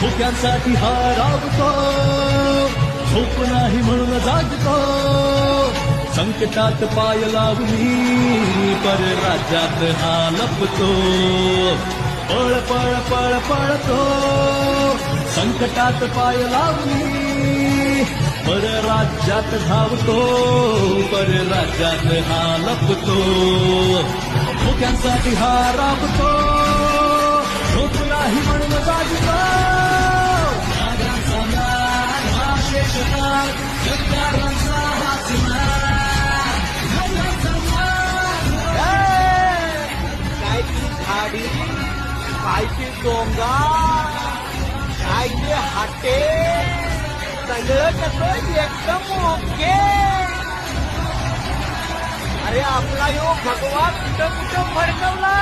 भुक्यांसाठी हा राबतो, झोप नाही म्हणून जागतो, संकटात पाय लावली परराज्यात हा लपतो. पळ पळ पळ पळतो, संकटात पाय लावली परराज्यात धावतो, परराज्यात हा लपतो. भुक्यांसाठी हा राबतो, झोप नाही म्हणून जागतो. नागांचा नाद हा शेषनाग, जगदारांचा हा सिंहार. काय ती झाडी, काय ते डोंगर, काय ते हाटे, सगळं कसं एकदम ओके. अरे आपला यो भगवा कुठं कुठं भडकवला.